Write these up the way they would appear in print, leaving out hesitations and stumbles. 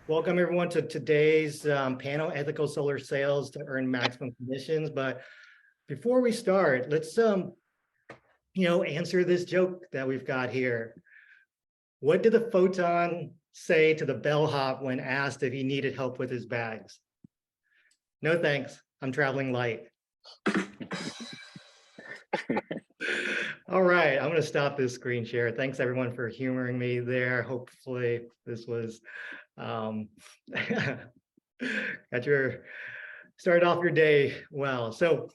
Welcome everyone to today's panel, Ethical Solar Sales to Earn Maximum Commissions. But before we start, let's answer this joke that we've got here. What did the photon say to the bellhop when asked if he needed help with his bags? No thanks, I'm traveling light. All right, I'm going to stop this screen share. Thanks everyone for humoring me there. Hopefully this was started off your day well. So,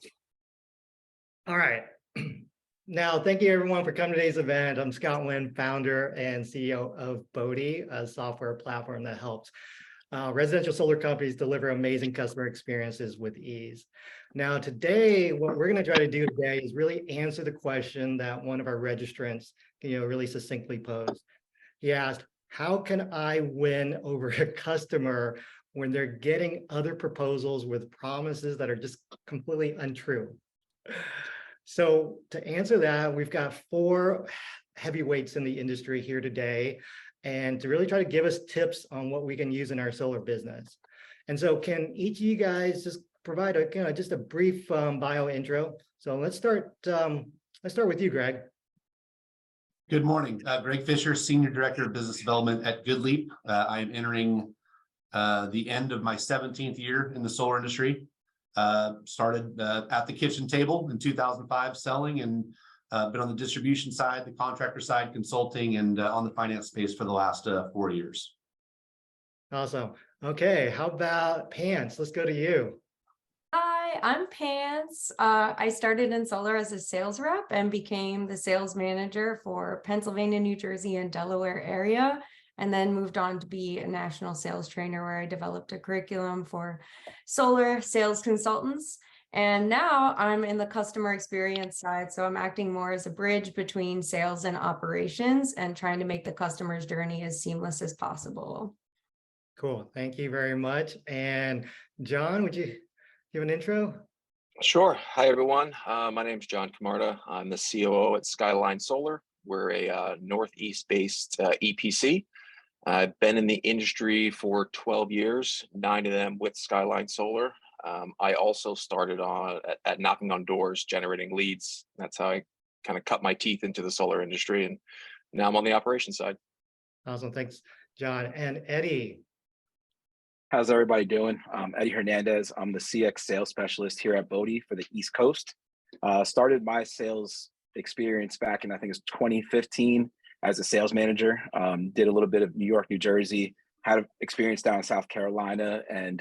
all right. Now, thank you everyone for coming to today's event. I'm Scott Wynn, founder and CEO of Bodhi, a software platform that helps residential solar companies deliver amazing customer experiences with ease. Now, today, what we're going to try to do today is really answer the question that one of our registrants, really succinctly posed. He asked, how can I win over a customer when they're getting other proposals with promises that are just completely untrue? So to answer that, we've got 4 heavyweights in the industry here today, and to really try to give us tips on what we can use in our solar business. And so can each of you guys just provide just a brief bio intro? So let's start with you, Greg. Good morning, Greg Fisher, Senior Director of Business Development at GoodLeap. I am entering the end of my 17th year in the solar industry. Started at the kitchen table in 2005 selling, and been on the distribution side, the contractor side, consulting, and on the finance space for the last 4 years. Awesome. Okay, how about Pants? Let's go to you. Hi, I'm Pants. I started in solar as a sales rep and became the sales manager for Pennsylvania, New Jersey, and Delaware area, and then moved on to be a national sales trainer where I developed a curriculum for solar sales consultants. And now I'm in the customer experience side, so I'm acting more as a bridge between sales and operations and trying to make the customer's journey as seamless as possible. Cool, thank you very much. And John, would you give an intro? Sure. Hi, everyone. My name is John Camarda. I'm the COO at Skyline Solar. We're a Northeast-based EPC. I've been in the industry for 12 years, 9 of them with Skyline Solar. I also started at knocking on doors, generating leads. That's how I kind of cut my teeth into the solar industry. And now I'm on the operations side. Awesome. Thanks, John. And Eddie. How's everybody doing? Eddie Hernandez. I'm the CX sales specialist here at Bodhi for the East Coast. Started my sales experience back in, I think it's 2015 as a sales manager. Did a little bit of New York, New Jersey, had experience down in South Carolina. And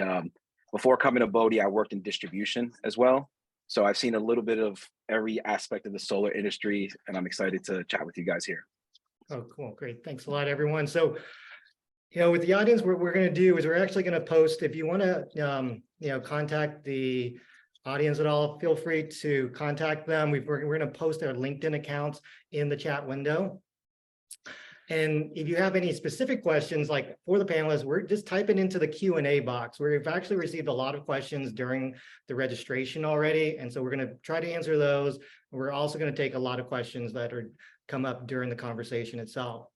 before coming to Bodhi, I worked in distribution as well. So I've seen a little bit of every aspect of the solar industry, and I'm excited to chat with you guys here. Oh, cool. Great. Thanks a lot, everyone. So with the audience, what we're going to do is we're actually going to post, if you want to, contact the audience at all, feel free to contact them. We're going to post their LinkedIn accounts in the chat window. And if you have any specific questions, like for the panelists, we're just typing into the Q&A box. We've actually received a lot of questions during the registration already. And so we're going to try to answer those. We're also going to take a lot of questions that come up during the conversation itself.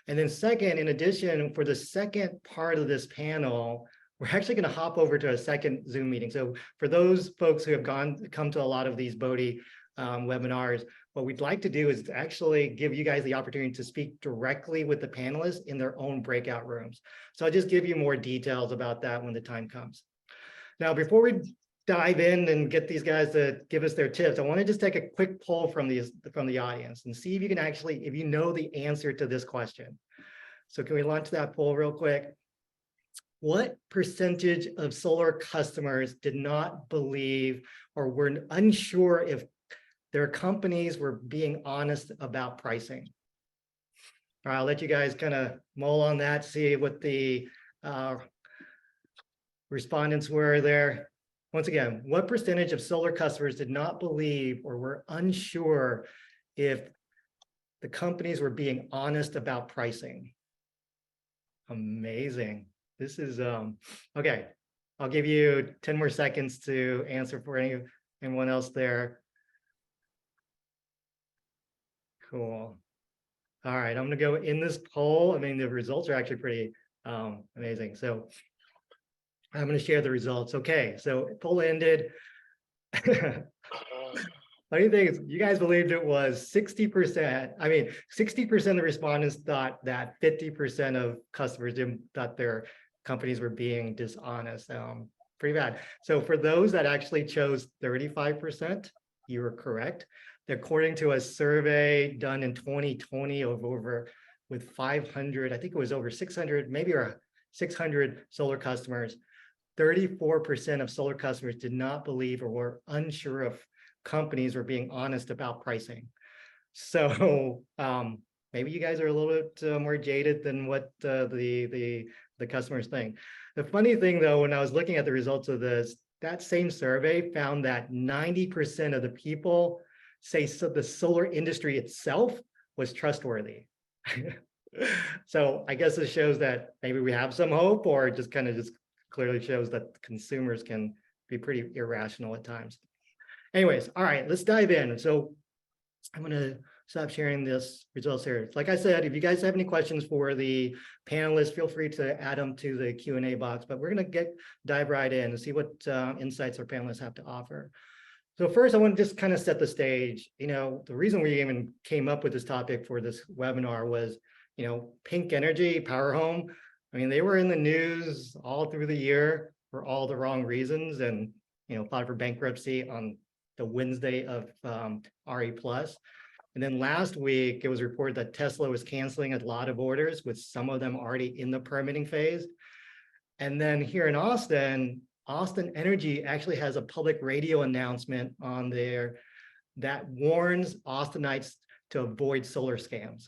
And then second, in addition, for the second part of this panel, we're actually going to hop over to a second Zoom meeting. So for those folks who have come to a lot of these Bodhi webinars, what we'd like to do is actually give you guys the opportunity to speak directly with the panelists in their own breakout rooms. So I'll just give you more details about that when the time comes. Now, before we dive in and get these guys to give us their tips, I want to just take a quick poll from the audience and see if you can actually, if you know the answer to this question. So can we launch that poll real quick? What percentage of solar customers did not believe or were unsure if their companies were being honest about pricing? All right, I'll let you guys kind of mull on that, see what the respondents were there. Once again, what percentage of solar customers did not believe or were unsure if the companies were being honest about pricing? Amazing. This is, okay. I'll give you 10 more seconds to answer for anyone else there. Cool. All right, I'm gonna go in this poll. I mean, the results are actually Amazing. So I'm going to share the results. Okay, so poll ended. Funny thing is, you guys believed it was 60%. I mean, 60% of respondents thought that 50% of customers thought their companies were being dishonest. Pretty bad. So for those that actually chose 35%, you were correct. According to a survey done in 2020 of over with 500, I think it was over 600, maybe or 600 solar customers, 34% of solar customers did not believe or were unsure if companies were being honest about pricing. So maybe you guys are a little bit more jaded than what the customers think. The funny thing though, when I was looking at the results of this, that same survey found that 90% of the people say the solar industry itself was trustworthy. So I guess it shows that maybe we have some hope, or it just kind of just clearly shows that consumers can be pretty irrational at times. Anyways, all right, let's dive in. So I'm going to stop sharing this results here. Like I said, if you guys have any questions for the panelists, feel free to add them to the Q&A box, but we're going to dive right in and see what insights our panelists have to offer. So first, I want to just kind of set the stage. You know, the reason we even came up with this topic for this webinar was, you know, Pink Energy, Power Home. I mean, they were in the news all through the year for all the wrong reasons, and, you know, filed for bankruptcy on the Wednesday of RE+. And then last week, it was reported that Tesla was canceling a lot of orders, with some of them already in the permitting phase. And then here in Austin, Austin Energy actually has a public radio announcement on there that warns Austinites to avoid solar scams.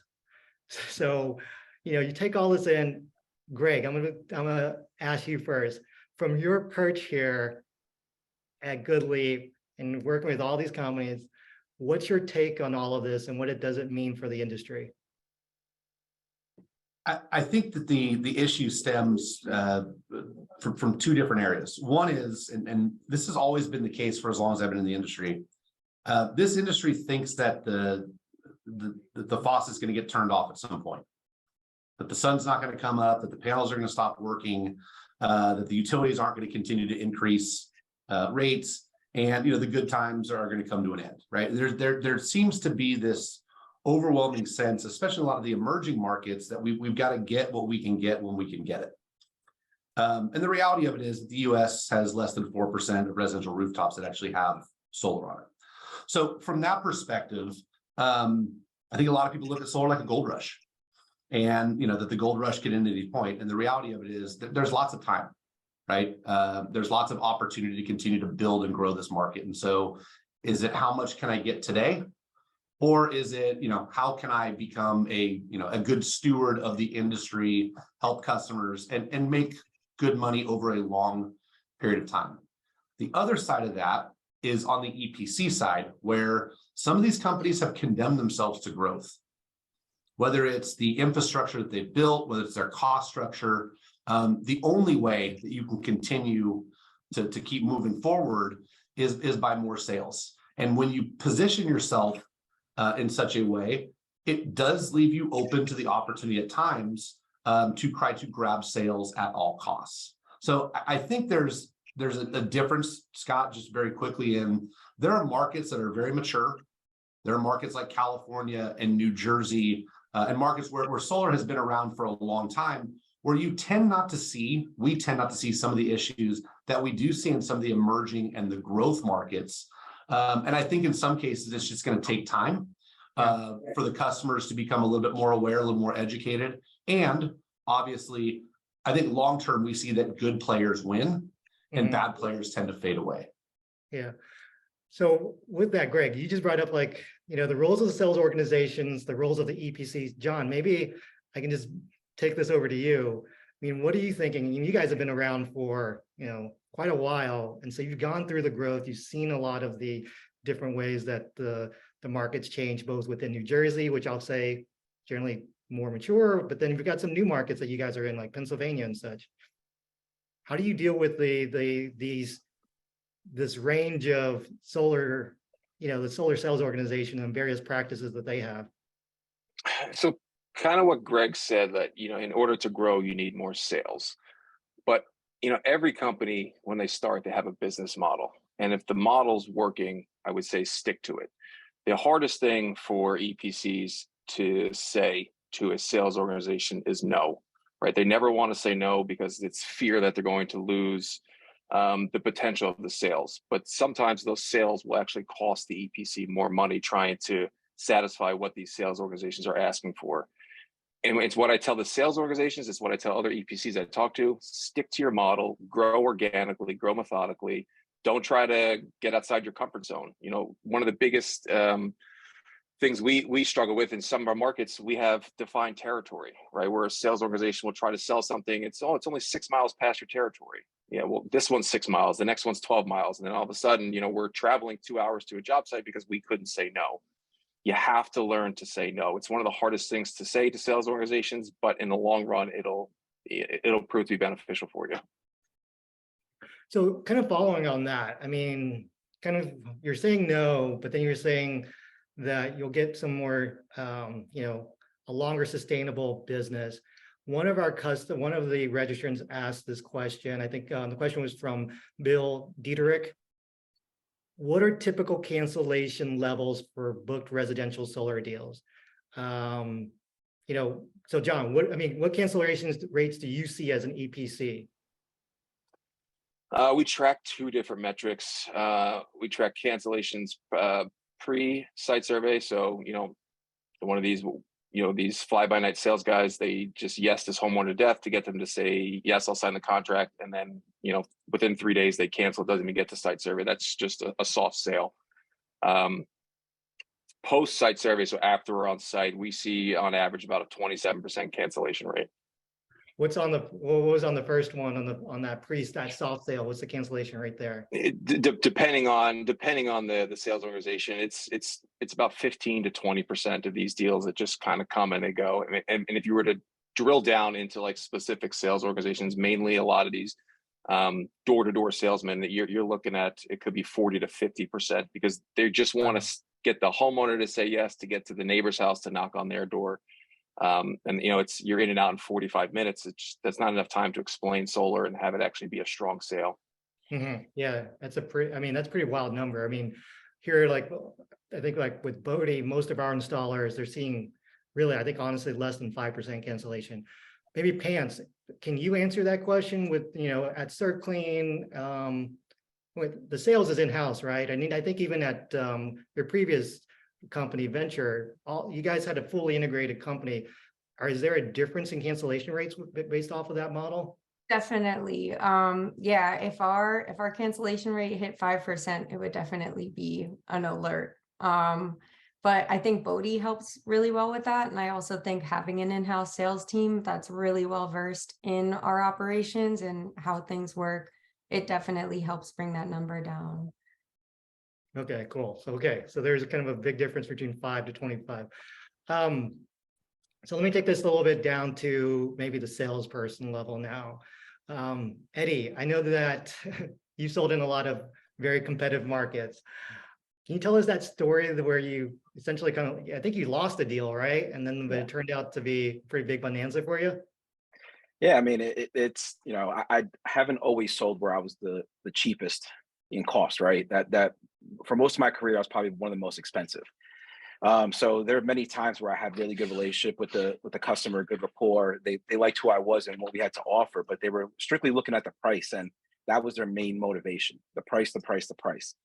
So, you know, you take all this in. Greg, I'm gonna ask you first, from your perch here at GoodLeap and working with all these companies, what's your take on all of this and what it does it mean for the industry? I think that the issue stems from two different areas. One is, and this has always been the case for as long as I've been in the industry, this industry thinks that the faucet is going to get turned off at some point, that the sun's not going to come up, that the panels are going to stop working, that the utilities aren't going to continue to increase rates, and, you know, the good times are going to come to an end, right? There seems to be this overwhelming sense, especially a lot of the emerging markets, that we've got to get what we can get when we can get it. And the reality of it is that the US has less than 4% of residential rooftops that actually have solar on it. So from that perspective, I think a lot of people look at solar like a gold rush, and, you know, that the gold rush could end at any point. And the reality of it is that there's lots of time, right? There's lots of opportunity to continue to build and grow this market. And so is it how much can I get today? Or is it, you know, how can I become a good steward of the industry, help customers, and make good money over a long period of time? The other side of that is on the EPC side, where some of these companies have condemned themselves to growth. Whether it's the infrastructure that they've built, whether it's their cost structure, the only way that you can continue to keep moving forward is by more sales. And when you position yourself in such a way, it does leave you open to the opportunity at times to try to grab sales at all costs. So I think there's a difference, Scott, just very quickly, in there are markets that are very mature. There are markets like California and New Jersey, and markets where solar has been around for a long time, where we tend not to see some of the issues that we do see in some of the emerging and the growth markets. And I think in some cases, it's just going to take time for the customers to become a little bit more aware, a little more educated. And obviously, I think long-term, we see that good players win and bad players tend to fade away. Yeah. So with that, Greg, you just brought up, like, you know, the roles of the sales organizations, the roles of the EPCs. John, maybe I can just take this over to you. I mean, what are you thinking? I mean, you guys have been around for, you know, quite a while. And so you've gone through the growth. You've seen a lot of the different ways that the markets change, both within New Jersey, which I'll say generally more mature, but then you've got some new markets that you guys are in, like Pennsylvania and such. How do you deal with this range of solar, you know, the solar sales organization and various practices that they have? So kind of what Greg said, that, you know, in order to grow, you need more sales. But, you know, every company, when they start, they have a business model. And if the model's working, I would say stick to it. The hardest thing for EPCs to say to a sales organization is no, right? They never want to say no because it's fear that they're going to lose the potential of the sales. But sometimes those sales will actually cost the EPC more money trying to satisfy what these sales organizations are asking for. And it's what I tell the sales organizations, it's what I tell other EPCs I talk to: stick to your model, grow organically, grow methodically. Don't try to get outside your comfort zone. You know, one of the biggest things we struggle with in some of our markets, we have defined territory, right? Where a sales organization will try to sell something. It's only 6 miles past your territory. Yeah, well, this one's 6 miles, the next one's 12 miles. And then all of a sudden, you know, we're traveling 2 hours to a job site because we couldn't say no. You have to learn to say no. It's one of the hardest things to say to sales organizations, but in the long run, it'll prove to be beneficial for you. So kind of following on that, I mean, kind of you're saying no, but then you're saying that you'll get some more, you know, a longer sustainable business. One of the registrants asked this question. I think the question was from Bill Dieterich. What are typical cancellation levels for booked residential solar deals? You know, so John, what cancellation rates do you see as an EPC? We track 2 different metrics. We track cancellations pre-site survey. So, you know, one of these, you know, these fly-by-night sales guys, they just yes this homeowner to death to get them to say, yes, I'll sign the contract. And then, you know, within 3 days, they cancel. It doesn't even get to site survey. That's just a soft sale. Post-site survey, so after we're on site, we see on average about a 27% cancellation rate. What was on the first one on that soft sale? What's the cancellation rate there? Depending on the sales organization, it's about 15 to 20% of these deals that just kind of come and they go. And if you were to drill down into like specific sales organizations, mainly a lot of these door-to-door salesmen, that you're looking at, it could be 40 to 50% because they just want to get the homeowner to say yes to get to the neighbor's house to knock on their door. And you know, you're in and out in 45 minutes. That's not enough time to explain solar and have it actually be a strong sale. Mm-hmm. Yeah, that's pretty wild number. I mean, here, like, I think like with Bodhi, most of our installers, they're seeing really, I think honestly, less than 5% cancellation. Maybe Pants, can you answer that question with, you know, at CertClean, with the sales is in-house, right? I mean, I think even at your previous company Venture, you guys had a fully integrated company. Is there a difference in cancellation rates based off of that model? Definitely. Yeah, if our cancellation rate hit 5%, it would definitely be an alert. But I think Bodhi helps really well with that. And I also think having an in-house sales team that's really well versed in our operations and how things work, it definitely helps bring that number down. Okay, cool. So there's kind of a big difference between 5 to 25. So let me take this a little bit down to maybe the salesperson level now. Eddie, I know that you sold in a lot of very competitive markets. Can you tell us that story where you essentially I think you lost a deal, right? And then it turned out to be a pretty big bonanza for you? Yeah, I mean, it's, you know, I haven't always sold where I was the cheapest in cost, right? That for most of my career, I was probably one of the most expensive. So there are many times where I had really good relationship with the customer, good rapport. They liked who I was and what we had to offer, but they were strictly looking at the price, and that was their main motivation: the price, the price, the price.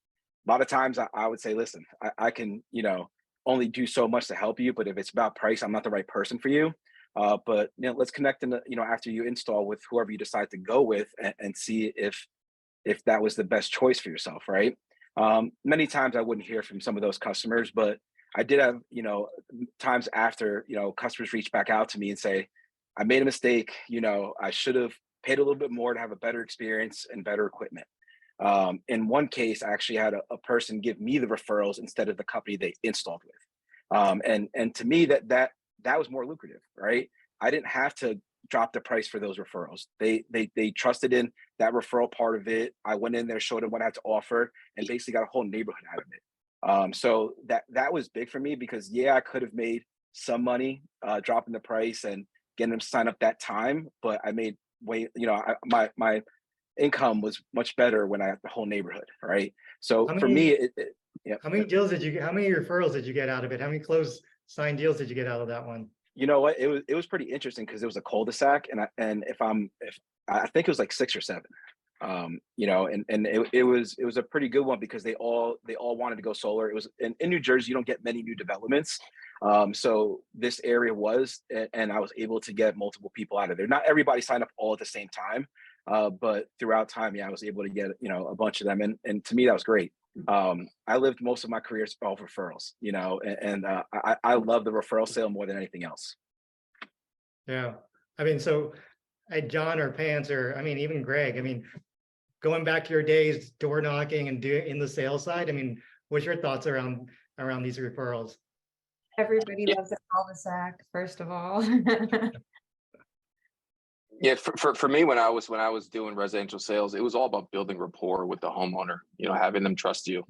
A lot of times I would say, listen, I can, you know, only do so much to help you, but if it's about price, I'm not the right person for you. But you know, let's connect in the, you know, after you install with whoever you decide to go with, and see if that was the best choice for yourself, right? Many times I wouldn't hear from some of those customers, but I did have, you know, times after, you know, customers reach back out to me and say, I made a mistake, you know, I should have paid a little bit more to have a better experience and better equipment. In one case, I actually had a person give me the referrals instead of the company they installed with. And to me, that was more lucrative, right? I didn't have to drop the price for those referrals. They trusted in that referral part of it. I went in there, showed them what I had to offer, and basically got a whole neighborhood out of it. So that was big for me because, yeah, I could have made some money, dropping the price and getting them to sign up that time, but I made way, my income was much better when I had the whole neighborhood, right? So How for many- me, yeah. How many deals did you get? How many referrals did you get out of it? How many closed signed deals did you get out of that one? You know what? It was pretty interesting because it was a cul-de-sac, and if I think it was like 6 or 7. And it was a pretty good one because they all wanted to go solar. It was in New Jersey, you don't get many new developments. So this area was, and I was able to get multiple people out of there. Not everybody signed up all at the same time, but throughout time, yeah, I was able to get, a bunch of them. And to me, that was great. I lived most of my career off referrals, and I love the referral sale more than anything else. Yeah. I mean, so John or Pants or, I mean, even Greg, I mean, going back to your days, door knocking and doing in the sales side, I mean, what's your thoughts around these referrals? Everybody loves a cul-de-sac, first of all. Yeah, for me, when I was doing residential sales, it was all about building rapport with the homeowner, having them trust you,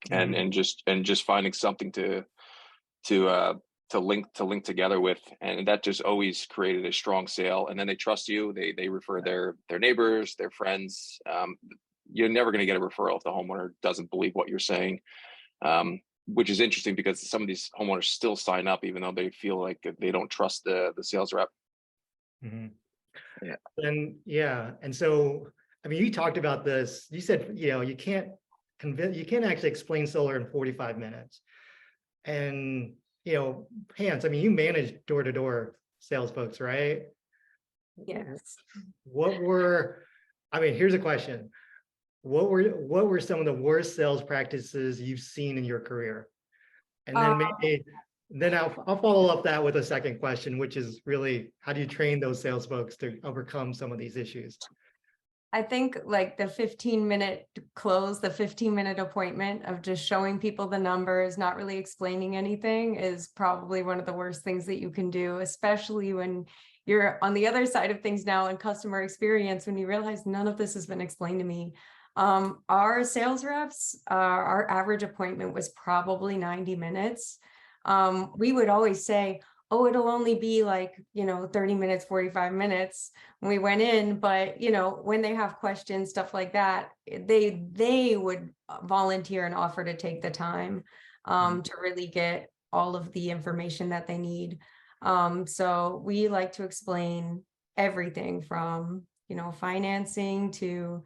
and just finding something to link together with, and that just always created a strong sale. And then they trust you, they refer their neighbors, their friends. You're never going to get a referral if the homeowner doesn't believe what you're saying, which is interesting because some of these homeowners still sign up even though they feel like they don't trust the sales rep. Mm-hmm. Yeah. And so, I mean, you talked about this. You said, you can't actually explain solar in 45 minutes. And, Pants, I mean, you manage door-to-door sales folks, right? Yes. Here's a question. What were some of the worst sales practices you've seen in your career? And then I'll follow up that with a second question, which is really, how do you train those sales folks to overcome some of these issues? I think like the 15-minute close, the 15-minute appointment of just showing people the numbers, not really explaining anything, is probably one of the worst things that you can do, especially when you're on the other side of things now in customer experience, when you realize none of this has been explained to me. Our sales reps, our average appointment was probably 90 minutes. We would always say, oh, it'll only be like, 30 minutes, 45 minutes when we went in. But, when they have questions, stuff like that, they would volunteer and offer to take the time to really get all of the information that they need. So we like to explain everything from, financing to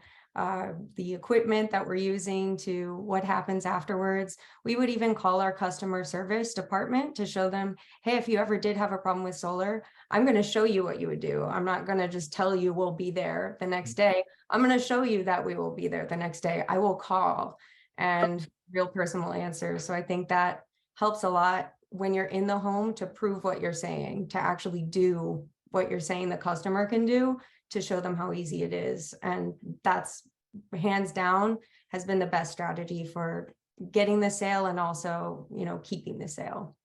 the equipment that we're using to what happens afterwards. We would even call our customer service department to show them, hey, if you ever did have a problem with solar, I'm going to show you what you would do. I'm not going to just tell you we'll be there the next day. I'm going to show you that we will be there the next day. I will call and real person will answer. So I think that helps a lot when you're in the home to prove what you're saying, to actually do what you're saying the customer can do, to show them how easy it is. And that's hands down has been the best strategy for getting the sale and also, keeping the sale.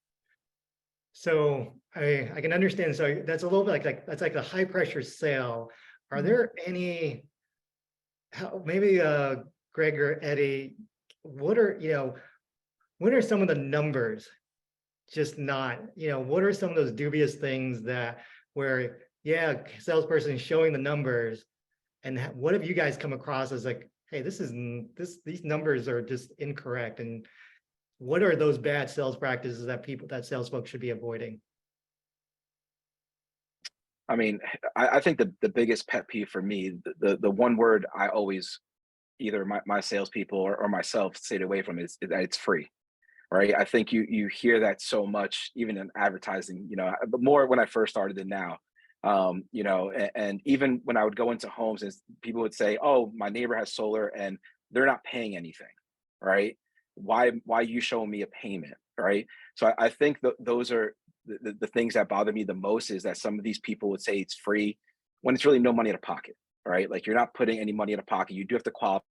So I can understand. So that's a little bit like that's like a high pressure sale. Are there any, maybe Greg or Eddie, what are some of the numbers just not, what are some of those dubious things where salesperson is showing the numbers, and what have you guys come across as like, hey, these numbers are just incorrect, and what are those bad sales practices that sales folks should be avoiding? I mean, I think the biggest pet peeve for me, the one word I always, either my salespeople or myself, stayed away from is that it's free. Right. I think you hear that so much, even in advertising, but more when I first started than now. And even when I would go into homes and people would say, oh, my neighbor has solar and they're not paying anything. Right. Why are you showing me a payment? Right. So I think those are the things that bother me the most, is that some of these people would say it's free when it's really no money out of pocket. Right. Like, you're not putting any money out of pocket. You do have to qualify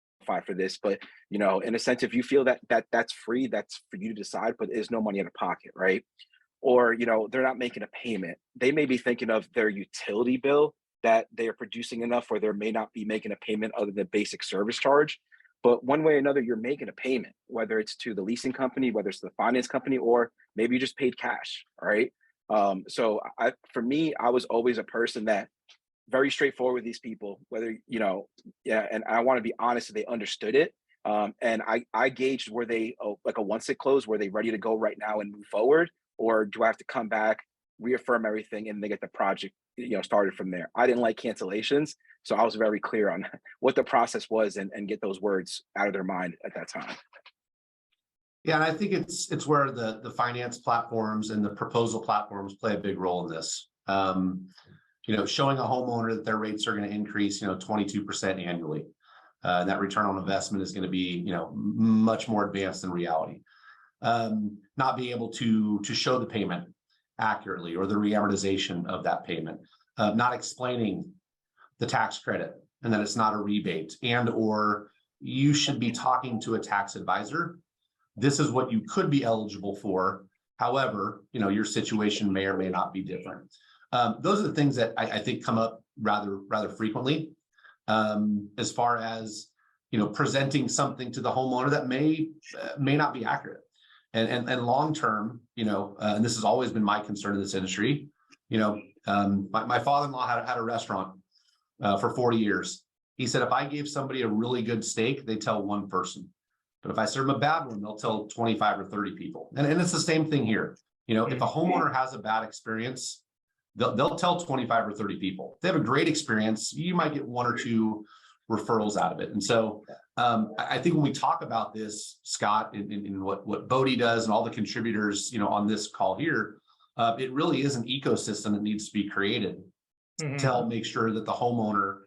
for this, but in a sense, if you feel that's free, that's for you to decide, but there's no money out of pocket, right? Or they're not making a payment. They may be thinking of their utility bill, that they are producing enough where they may not be making a payment other than basic service charge. but one way or another, you're making a payment, whether it's to the leasing company, whether it's the finance company, or maybe you just paid cash, right? So for me, I was always a person that very straightforward with these people, whether, yeah, and I want to be honest that they understood it. And I gauged, were they like a once it closed, were they ready to go right now and move forward? Or do I have to come back, reaffirm everything, and they get the project, started from there? I didn't like cancellations. So I was very clear on what the process was and get those words out of their mind at that time. Yeah, and I think it's where the finance platforms and the proposal platforms play a big role in this. Showing a homeowner that their rates are going to increase, 22% annually. That return on investment is going to be, much more advanced than reality. Not being able to show the payment accurately or the reamortization of that payment, not explaining the tax credit and that it's not a rebate, and or you should be talking to a tax advisor. This is what you could be eligible for. However, your situation may or may not be different. Those are the things that I think come up rather frequently, as far as presenting something to the homeowner that may not be accurate, and long term, and this has always been my concern in this industry. My father-in-law had a restaurant for 40 years. He said, if I gave somebody a really good steak, they tell one person, but if I serve them a bad one, they'll tell 25 or 30 people. And it's the same thing here. If a homeowner has a bad experience, they'll tell 25 or 30 people. If they have a great experience, you might get 1 or 2 referrals out of it. And so I think when we talk about this, Scott, in what Bodhi does and all the contributors, on this call here, it really is an ecosystem that needs to be created to help make sure that the homeowner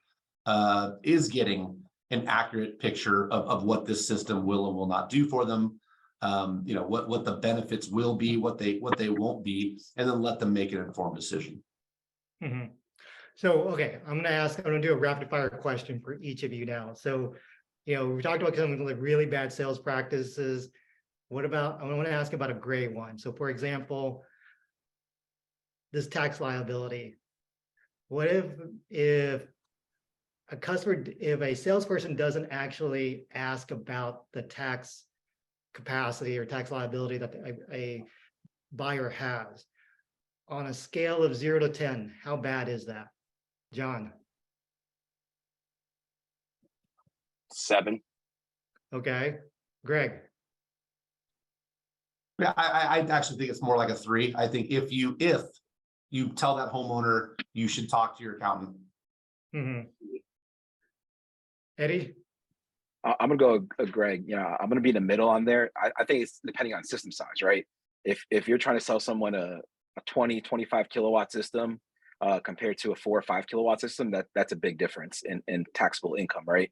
is getting an accurate picture of what this system will and will not do for them. What the benefits will be, what they won't be, and then let them make an informed decision. So, okay, I'm going to do a rapid fire question for each of you now. So, we talked about some of the really bad sales practices. I want to ask about a gray one. So, for example, this tax liability. What if a salesperson doesn't actually ask about the tax capacity or tax liability that a buyer has? On a scale of 0 to 10, how bad is that? John? 7. Okay. Greg? Yeah, I actually think it's more like a 3. I think if you tell that homeowner, you should talk to your accountant. Eddie? I'm gonna go Greg. I'm gonna be in the middle on there. I think it's depending on system size, right? If you're trying to sell someone a 20, 25 kilowatt system compared to a 4 or 5 kilowatt system, that's a big difference in taxable income, right?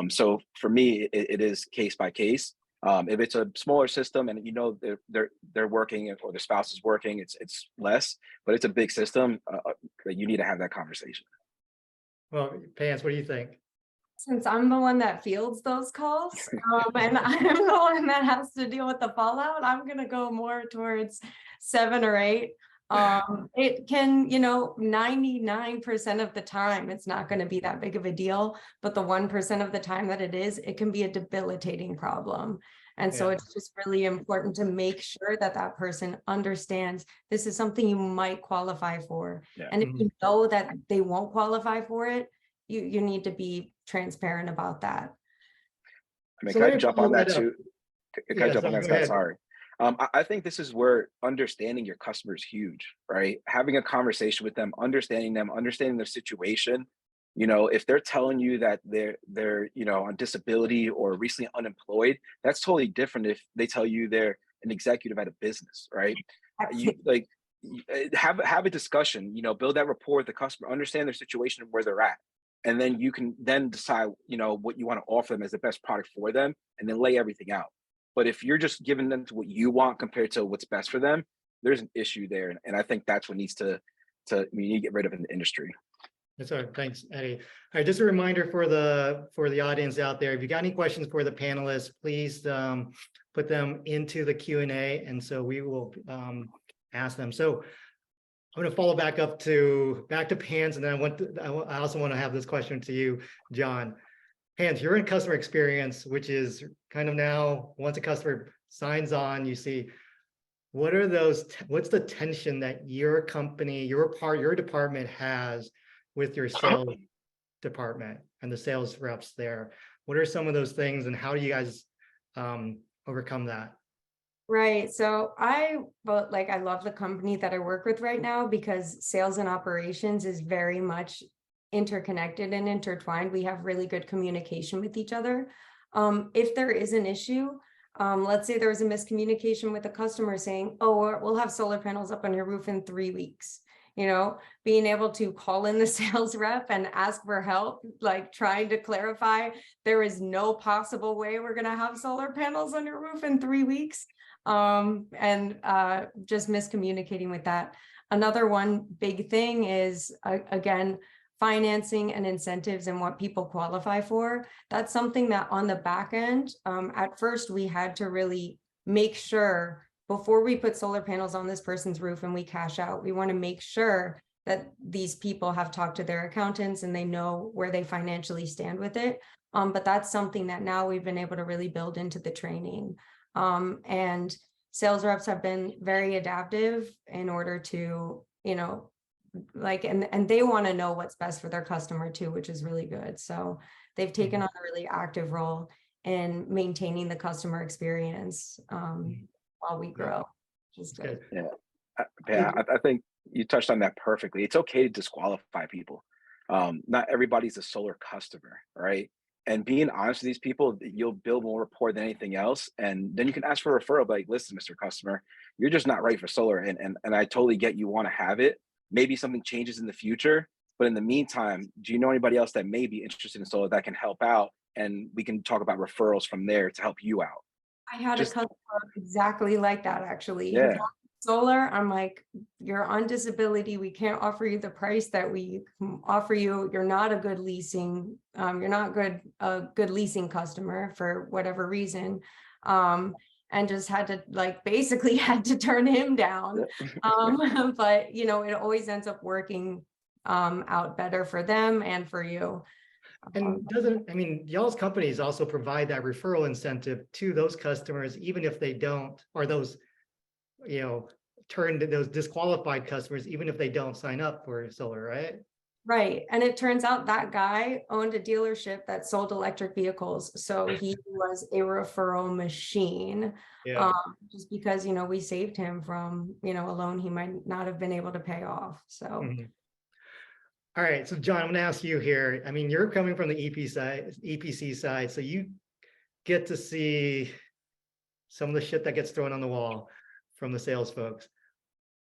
So for me, it is case by case. If it's a smaller system and they're working or the spouse is working, it's less, but it's a big system. You need to have that conversation. Well, Pants, what do you think? Since I'm the one that fields those calls, and I'm the one that has to deal with the fallout, I'm gonna go more towards 7 or 8. It can, 99% of the time, it's not going to be that big of a deal, but the 1% of the time that it can be a debilitating problem. And so it's just really important to make sure that person understands this is something you might qualify for. Yeah. And if you know that they won't qualify for it, you need to be transparent about that. I mean, can I jump on that too? Can I jump on that, Scott? Sorry. I think this is where understanding your customer is huge, right? Having a conversation with them, understanding their situation. If they're telling you that they're on disability or recently unemployed, that's totally different if they tell you they're an executive at a business, right? Have a discussion, build that rapport with the customer, understand their situation and where they're at. And then you can then decide, what you want to offer them as the best product for them, and then lay everything out. But if you're just giving them to what you want compared to what's best for them, there's an issue there. And I think that's what needs to get rid of in the industry. That's all right. Thanks, Eddie. All right, just a reminder for the audience out there, if you got any questions for the panelists, please put them into the Q&A, and so we will ask them. So I'm going to follow back to Pans, and then I also want to have this question to you, John. Hans, you're in customer experience, which is kind of now, once a customer signs on, you see, what are those, what's the tension that your company, your department has with your sales department and the sales reps there? What are some of those things and how do you guys overcome that? Right. So I love the company that I work with right now because sales and operations is very much interconnected and intertwined. We have really good communication with each other. If there is an issue, let's say there was a miscommunication with a customer saying, oh, we'll have solar panels up on your roof in 3 weeks. You know, being able to call in the sales rep and ask for help, like trying to clarify, there is no possible way we're going to have solar panels on your roof in 3 weeks. Just miscommunicating with that. Another one big thing is, again, financing and incentives and what people qualify for. That's something that on the back end, at first we had to really make sure before we put solar panels on this person's roof and we cash out, we want to make sure that these people have talked to their accountants and they know where they financially stand with it. But that's something that now we've been able to really build into the training. And sales reps have been very adaptive in order to, you know, and they want to know what's best for their customer too, which is really good. So they've taken on a really active role in maintaining the customer experience while we grow, which is good. Yeah, I think you touched on that perfectly. It's okay to disqualify people. Not everybody's a solar customer, right? And being honest with these people, you'll build more rapport than anything else. And then you can ask for a referral, like, listen, Mr. Customer, you're just not right for solar. And I totally get you want to have it. Maybe something changes in the future. But in the meantime, do you know anybody else that may be interested in solar that can help out? And we can talk about referrals from there to help you out. I had a customer exactly like that, actually. Yeah. Solar, I'm like, you're on disability. We can't offer you the price that we offer you. You're not a good leasing. You're not a good leasing customer for whatever reason. And just had to basically had to turn him down. But you know, it always ends up working out better for them and for you. And y'all's companies also provide that referral incentive to those customers, even if they don't, or those, you know, turn to those disqualified customers, even if they don't sign up for solar, right? Right. And it turns out that guy owned a dealership that sold electric vehicles. So he was a referral machine. Yeah. Just because, you know, we saved him from, you know, a loan he might not have been able to pay off. So. All right. So John, I'm going to ask you here. I mean, you're coming from the EPC side, so you get to see some of the shit that gets thrown on the wall from the sales folks.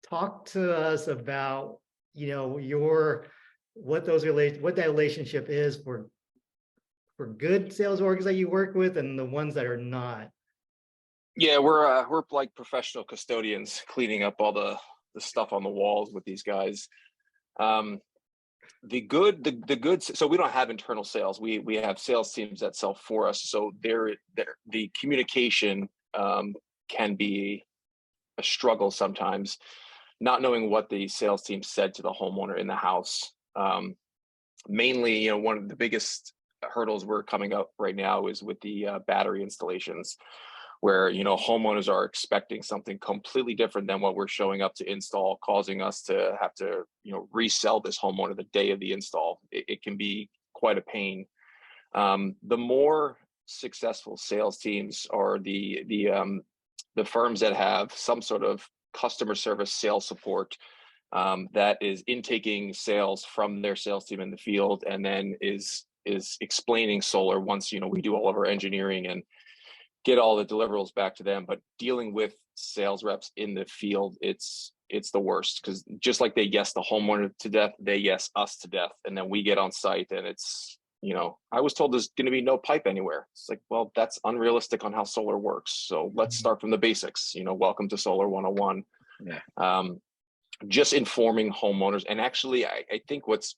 Talk to us about, you know, what that relationship is for good sales orgs that you work with and the ones that are not. Yeah, we're like professional custodians cleaning up all the stuff on the walls with these guys. The good, so we don't have internal sales. We have sales teams that sell for us. So the communication can be a struggle sometimes, not knowing what the sales team said to the homeowner in the house. Mainly, you know, one of the biggest hurdles we're coming up right now is with the battery installations, where, you know, homeowners are expecting something completely different than what we're showing up to install, causing us to have to, you know, resell this homeowner the day of the install. It can be quite a pain. The more successful sales teams are the firms that have some sort of customer service sales support that is intaking sales from their sales team in the field, and then is explaining solar once, you know, we do all of our engineering and get all the deliverables back to them. But dealing with sales reps in the field, it's the worst, because just like they yes the homeowner to death, they yes us to death, and then we get on site and it's, you know, I was told there's going to be no pipe anywhere. It's like, well, that's unrealistic on how solar works. So let's start from the basics. You know, welcome to Solar 101. Yeah. Just informing homeowners, and actually, I think what's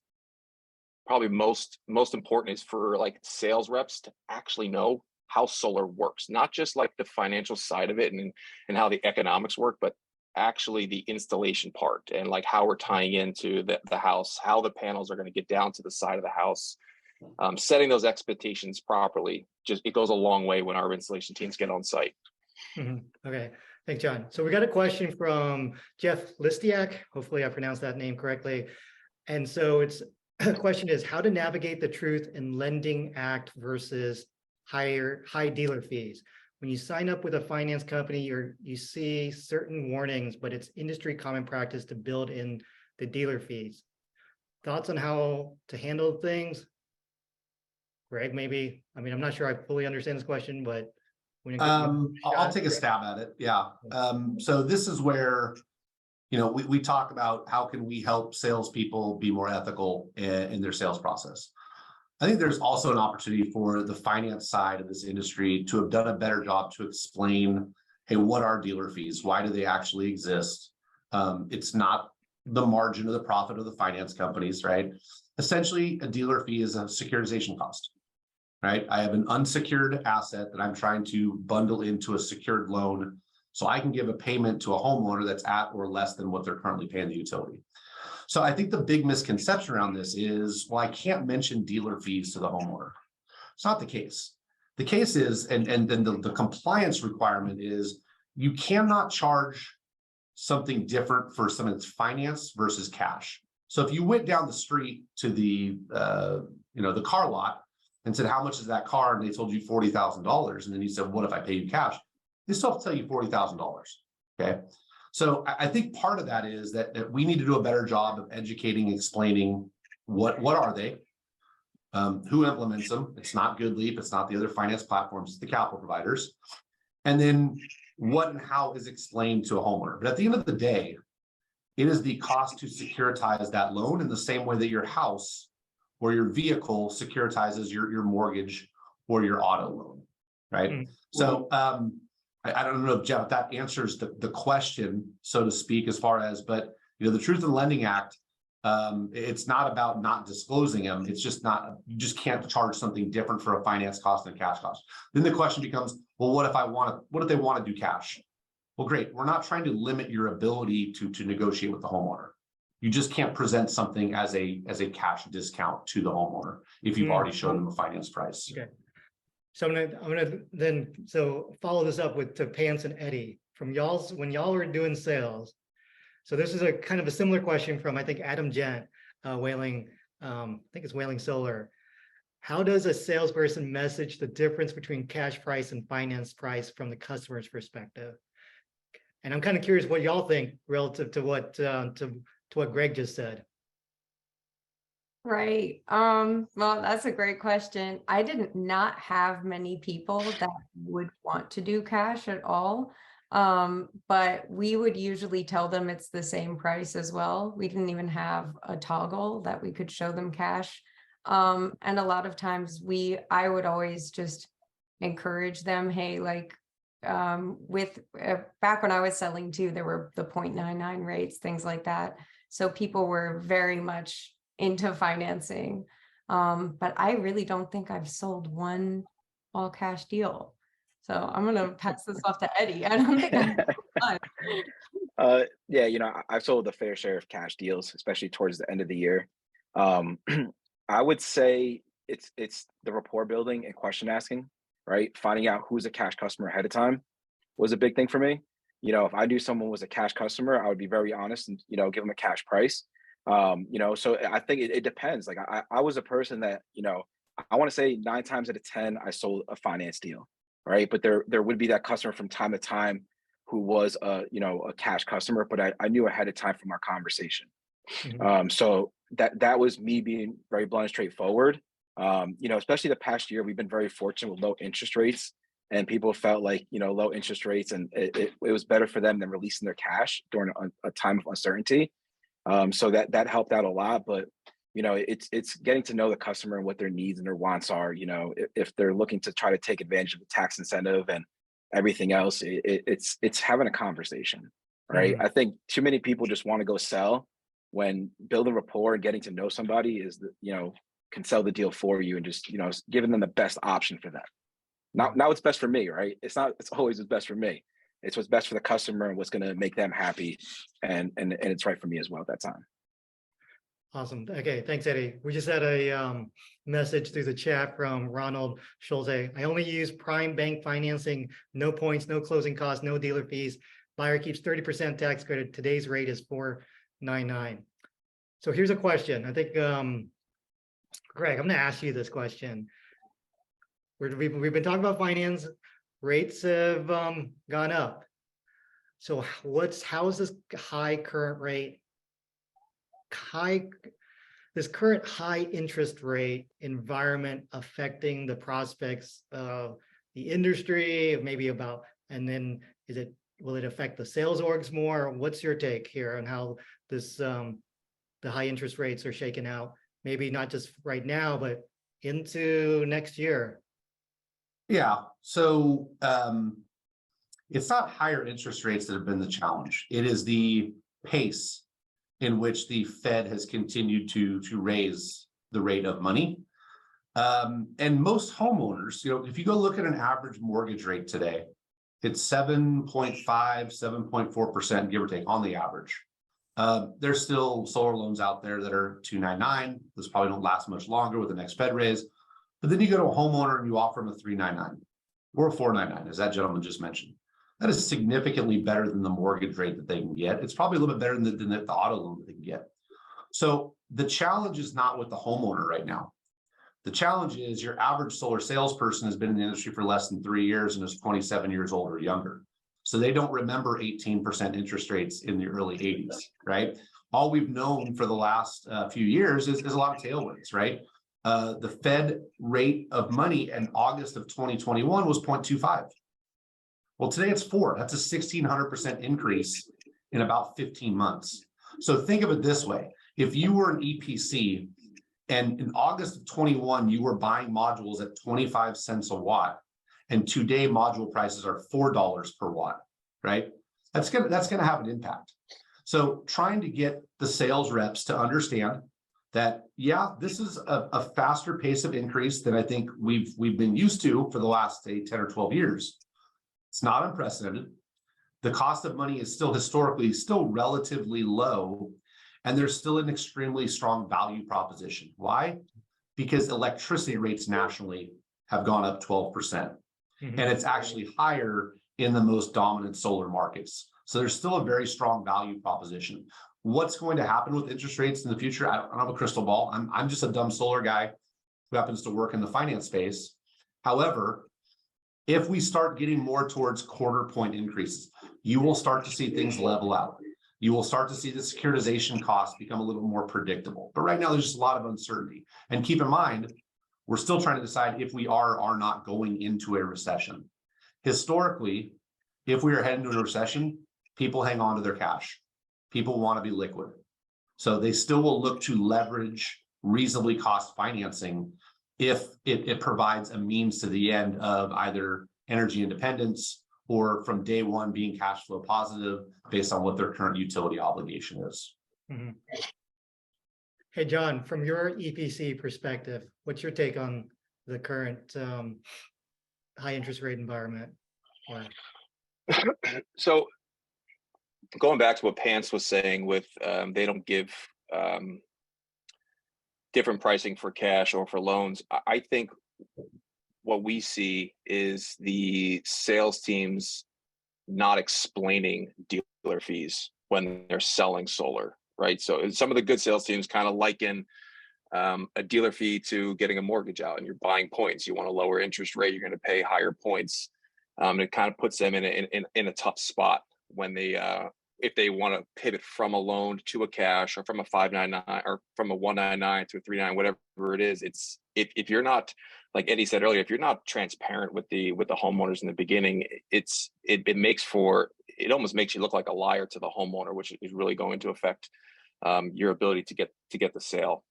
probably most important is for like sales reps to actually know how solar works, not just like the financial side of it and how the economics work, but actually the installation part and like how we're tying into the house, how the panels are going to get down to the side of the house. setting those expectations properly, it goes a long way when our installation teams get on site. Okay, thanks, John. So we got a question from Jeff Listiak. Hopefully I pronounced that name correctly. And so the question is how to navigate the Truth in Lending Act versus high dealer fees. When you sign up with a finance company, you see certain warnings, but it's industry common practice to build in the dealer fees. Thoughts on how to handle things? Greg, maybe. I mean, I'm not sure I fully understand this question, but I'll take a stab at it. Yeah. So this is where, we talk about how can we help salespeople be more ethical in their sales process. I think there's also an opportunity for the finance side of this industry to have done a better job to explain, hey, what are dealer fees? Why do they actually exist? It's not the margin of the profit of the finance companies, right? Essentially, a dealer fee is a securitization cost, right? I have an unsecured asset that I'm trying to bundle into a secured loan so I can give a payment to a homeowner that's at or less than what they're currently paying the utility. So I think the big misconception around this is, well, I can't mention dealer fees to the homeowner. It's not the case. The case is, and then the compliance requirement is, you cannot charge something different for something that's finance versus cash. So if you went down the street to the car lot and said, how much is that car? And they told you $40,000. And then you said, what if I pay you cash? They still have to tell you $40,000. Okay. So I think part of that is that we need to do a better job of educating, explaining what are they, who implements them. It's not GoodLeap. It's not the other finance platforms, it's the capital providers. And then what and how is explained to a homeowner. But at the end of the day, it is the cost to securitize that loan in the same way that your house or your vehicle securitizes your mortgage or your auto loan, right? So I don't know if Jeff, that answers the question, so to speak, as far as, but the Truth in Lending Act, it's not about not disclosing them. It's just not, you just can't charge something different for a finance cost than a cash cost. Then the question becomes, well, what if they want to do cash? Well, great. We're not trying to limit your ability to negotiate with the homeowner. You just can't present something as a cash discount to the homeowner if you've already shown them a finance price. Okay. So I'm gonna then follow this up with to Pants and Eddie from when y'all were doing sales. So this is a kind of a similar question from, I think, Adam Gent, Whaling, I think it's Whaling Solar. How does a salesperson message the difference between cash price and finance price from the customer's perspective? And I'm kind of curious what y'all think relative to what Greg just said. Right. Well, that's a great question. I did not have many people that would want to do cash at all. But we would usually tell them it's the same price as well. We didn't even have a toggle that we could show them cash. And a lot of times I would always just encourage them, hey, like back when I was selling too, there were the 0.99 rates, things like that. So people were very much into financing. But I really don't think I've sold one all cash deal. So I'm going to pass this off to Eddie. I don't think Yeah, I've sold a fair share of cash deals, especially towards the end of the year. I would say it's the rapport building and question asking, right? Finding out who's a cash customer ahead of time was a big thing for me. If I knew someone was a cash customer, I would be very honest and, give them a cash price. So I think it depends. Like I was a person that, I want to say 9 times out of 10, I sold a finance deal, right? But there would be that customer from time to time who was a cash customer, but I knew ahead of time from our conversation. So that was me being very blunt and straightforward. Especially the past year, we've been very fortunate with low interest rates, and people felt like, low interest rates, and it was better for them than releasing their cash during a time of uncertainty. So that helped out a lot, but it's getting to know the customer and what their needs and their wants are. If they're looking to try to take advantage of the tax incentive and everything else, it's having a conversation, right? I think too many people just want to go sell, when building rapport and getting to know somebody is can sell the deal for you, and just giving them the best option for them. Now what's best for me, right? It's always what's best for me. It's what's best for the customer and what's going to make them happy, and it's right for me as well at that time. Awesome. Okay, thanks, Eddie. We just had a message through the chat from Ronald Schulze. I only use prime bank financing, no points, no closing costs, no dealer fees. Buyer keeps 30% tax credit. Today's rate is 4.99. So here's a question. I think, Greg, I'm going to ask you this question. We've been talking about finance. Rates have gone up. So how is this this current high interest rate environment affecting the prospects of the industry, maybe and then will it affect the sales orgs more? What's your take here on how this the high interest rates are shaken out? Maybe not just right now, but into next year. Yeah, so it's not higher interest rates that have been the challenge. It is the pace in which the Fed has continued to raise the rate of money. And most homeowners, if you go look at an average mortgage rate today, it's 7.5, 7.4%, give or take, on the average. There's still solar loans out there that are 2.99. Those probably don't last much longer with the next Fed raise. But then you go to a homeowner and you offer them a 3.99 or a 4.99, as that gentleman just mentioned. That is significantly better than the mortgage rate that they can get. It's probably a little bit better than the auto loan that they can get. So the challenge is not with the homeowner right now. The challenge is your average solar salesperson has been in the industry for less than 3 years and is 27 years old or younger. So they don't remember 18% interest rates in the early 80s, right? All we've known for the last few years is a lot of tailwinds, right? The Fed rate of money in August of 2021 was 0.25. Well, today it's 4. That's a 1,600% increase in about 15 months. So think of it this way. If you were an EPC and in August of 21, you were buying modules at 25 cents a watt, and today module prices are $4 per watt, right? That's gonna have an impact. So trying to get the sales reps to understand that, yeah, this is a faster pace of increase than I think we've been used to for the last, say, 10 or 12 years. It's not unprecedented. The cost of money is still relatively low, and there's still an extremely strong value proposition. Why? Because electricity rates nationally have gone up 12%, and it's actually higher in the most dominant solar markets. So there's still a very strong value proposition. What's going to happen with interest rates in the future? I don't have a crystal ball. I'm just a dumb solar guy who happens to work in the finance space. However, if we start getting more towards quarter point increases, you will start to see things level out. You will start to see the securitization costs become a little more predictable. But right now, there's just a lot of uncertainty. And keep in mind, we're still trying to decide if we are or not going into a recession. Historically, if we are heading into a recession, people hang on to their cash. People want to be liquid. So they still will look to leverage reasonably cost financing if it provides a means to the end of either energy independence or from day one being cash flow positive based on what their current utility obligation is. Mm-hmm. Hey, John, from your EPC perspective, what's your take on the current high interest rate environment? So going back to what Pants was saying with they don't give different pricing for cash or for loans. I think what we see is the sales teams not explaining dealer fees when they're selling solar, right? So some of the good sales teams kind of liken a dealer fee to getting a mortgage out, and you're buying points. You want a lower interest rate, you're going to pay higher points. It kind of puts them in a tough spot when they if they want to pivot from a loan to a cash, or from a 599 or from a 199 to a 39, whatever it is. It's if you're not, like Eddie said earlier, if you're not transparent with the homeowners in the beginning, it almost makes you look like a liar to the homeowner, which is really going to affect your ability to get the sale.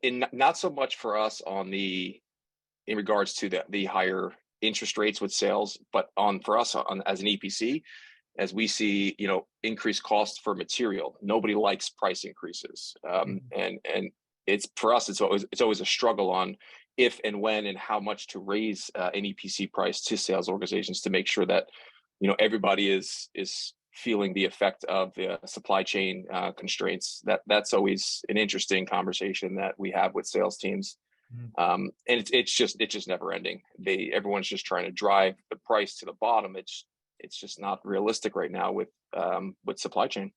And not so much for us in regards to the higher interest rates with sales, but for us as an EPC, as we see, increased costs for material. Nobody likes price increases, and it's for us. It's always a struggle on if and when and how much to raise an EPC price to sales organizations to make sure that everybody is feeling the effect of the supply chain constraints. That's always an interesting conversation that we have with sales teams. And it's just never ending. Everyone's just trying to drive the price to the bottom. It's just not realistic right now with supply chain.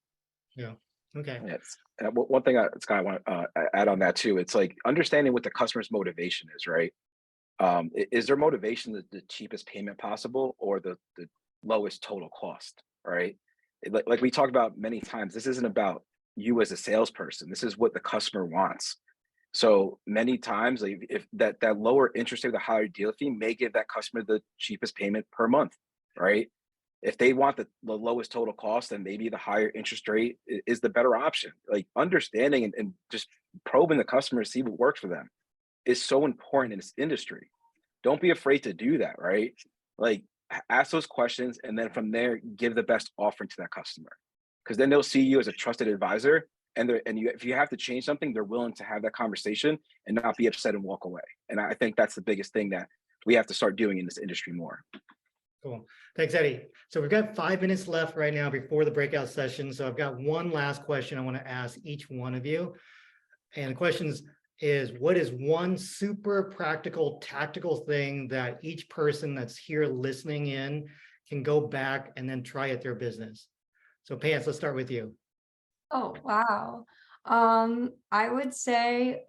Yeah. Okay. Yes. One thing Scott, I want to add on that too. It's like understanding what the customer's motivation is, right? Is their motivation the cheapest payment possible or the lowest total cost, right? Like we talked about many times, this isn't about you as a salesperson. This is what the customer wants. So many times, like if that lower interest rate, the higher deal fee may give that customer the cheapest payment per month, right? If they want the lowest total cost, then maybe the higher interest rate is the better option. Like understanding and just probing the customer to see what works for them is so important in this industry. Don't be afraid to do that, right? Like ask those questions and then from there, give the best offering to that customer. Because then they'll see you as a trusted advisor. If you have to change something, they're willing to have that conversation and not be upset and walk away. And I think that's the biggest thing that we have to start doing in this industry more. Cool. Thanks, Eddie. So we've got 5 minutes left right now before the breakout session. So I've got one last question I want to ask each one of you. And the question is, what is one super practical, tactical thing that each person that's here listening in can go back and then try at their business? So Pants, let's start with you. Oh, wow. I would say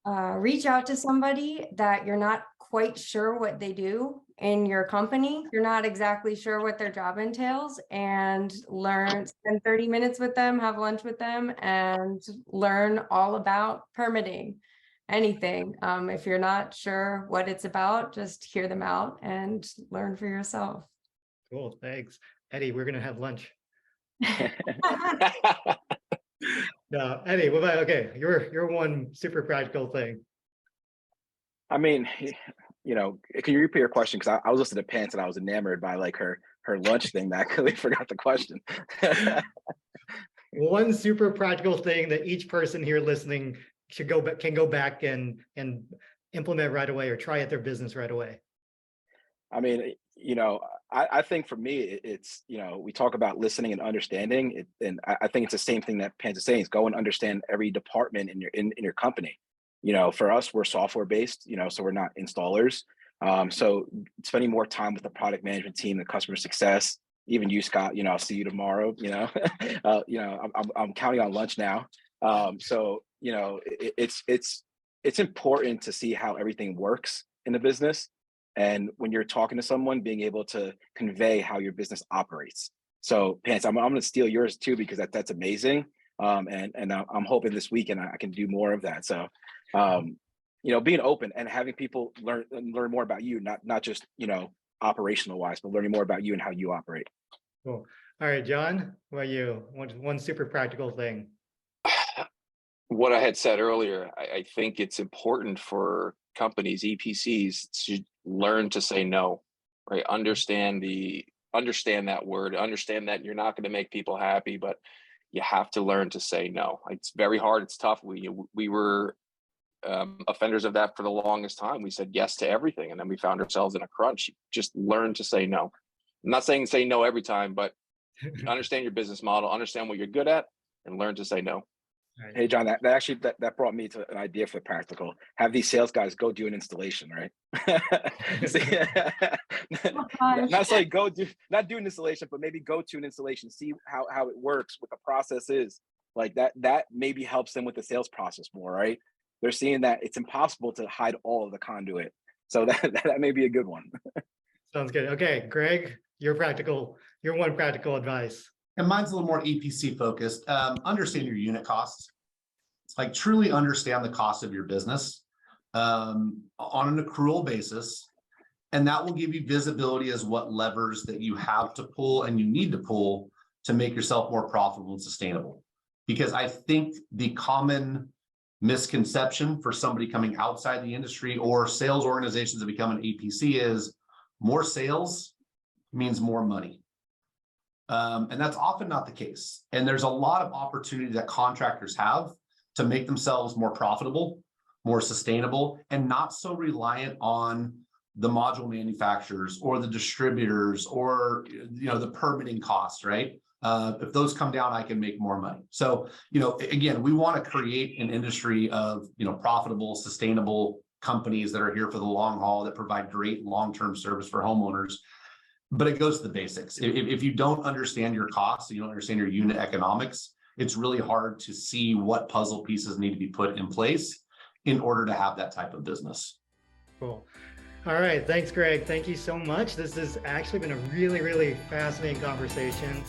reach out to somebody that you're not quite sure what they do in your company. You're not exactly sure what their job entails, and spend 30 minutes with them, have lunch with them, and learn all about permitting, anything. If you're not sure what it's about, just hear them out and learn for yourself. Cool, thanks. Eddie, we're gonna have lunch. No, Eddie, what about, okay, your one super practical thing. I mean, can you repeat your question? Because I was listening to Pants and I was enamored by like her lunch thing that I clearly forgot the question. One super practical thing that each person here listening can go back and implement right away or try at their business right away. I mean, I think for me, it's, we talk about listening and understanding, and I think it's the same thing that Pants is saying, is go and understand every department in your company. For us, we're software based, so we're not installers. So spending more time with the product management team, the customer success, even you, Scott, I'll see you tomorrow, I'm counting on lunch now. So, it's important to see how everything works in the business. And when you're talking to someone, being able to convey how your business operates. So Pants, I'm going to steal yours too, because that's amazing. And I'm hoping this weekend I can do more of that. So, being open and having people learn more about you, not just, operational wise, but learning more about you and how you operate. Cool. All right, John, what about you? One super practical thing. What I had said earlier, I think it's important for companies, EPCs, to learn to say no, right? Understand that word, understand that you're not going to make people happy, but you have to learn to say no. It's very hard. It's tough. We were offenders of that for the longest time. We said yes to everything, and then we found ourselves in a crunch. Just learn to say no. I'm not saying say no every time, but understand your business model, understand what you're good at, and learn to say no. Right. Hey, John, that brought me to an idea for the practical. Have these sales guys go do an installation, right? Not say not do an installation, but maybe go to an installation, see how it works, what the process is. Like that maybe helps them with the sales process more, right? They're seeing that it's impossible to hide all of the conduit. So that may be a good one. Sounds good. Okay, Greg, your one practical advice. And mine's a little more EPC focused. Understand your unit costs. Like truly understand the cost of your business on an accrual basis. And that will give you visibility as what levers that you have to pull and you need to pull to make yourself more profitable and sustainable. Because I think the common misconception for somebody coming outside the industry or sales organizations that become an APC is more sales means more money. And that's often not the case. And there's a lot of opportunity that contractors have to make themselves more profitable, more sustainable, and not so reliant on the module manufacturers or the distributors or, the permitting costs, right? If those come down, I can make more money. So, again, we want to create an industry of, profitable, sustainable companies that are here for the long haul, that provide great long-term service for homeowners. But it goes to the basics. If you don't understand your costs, you don't understand your unit economics, it's really hard to see what puzzle pieces need to be put in place in order to have that type of business. Cool. All right. Thanks, Greg. Thank you so much. This has actually been a really, really fascinating conversation.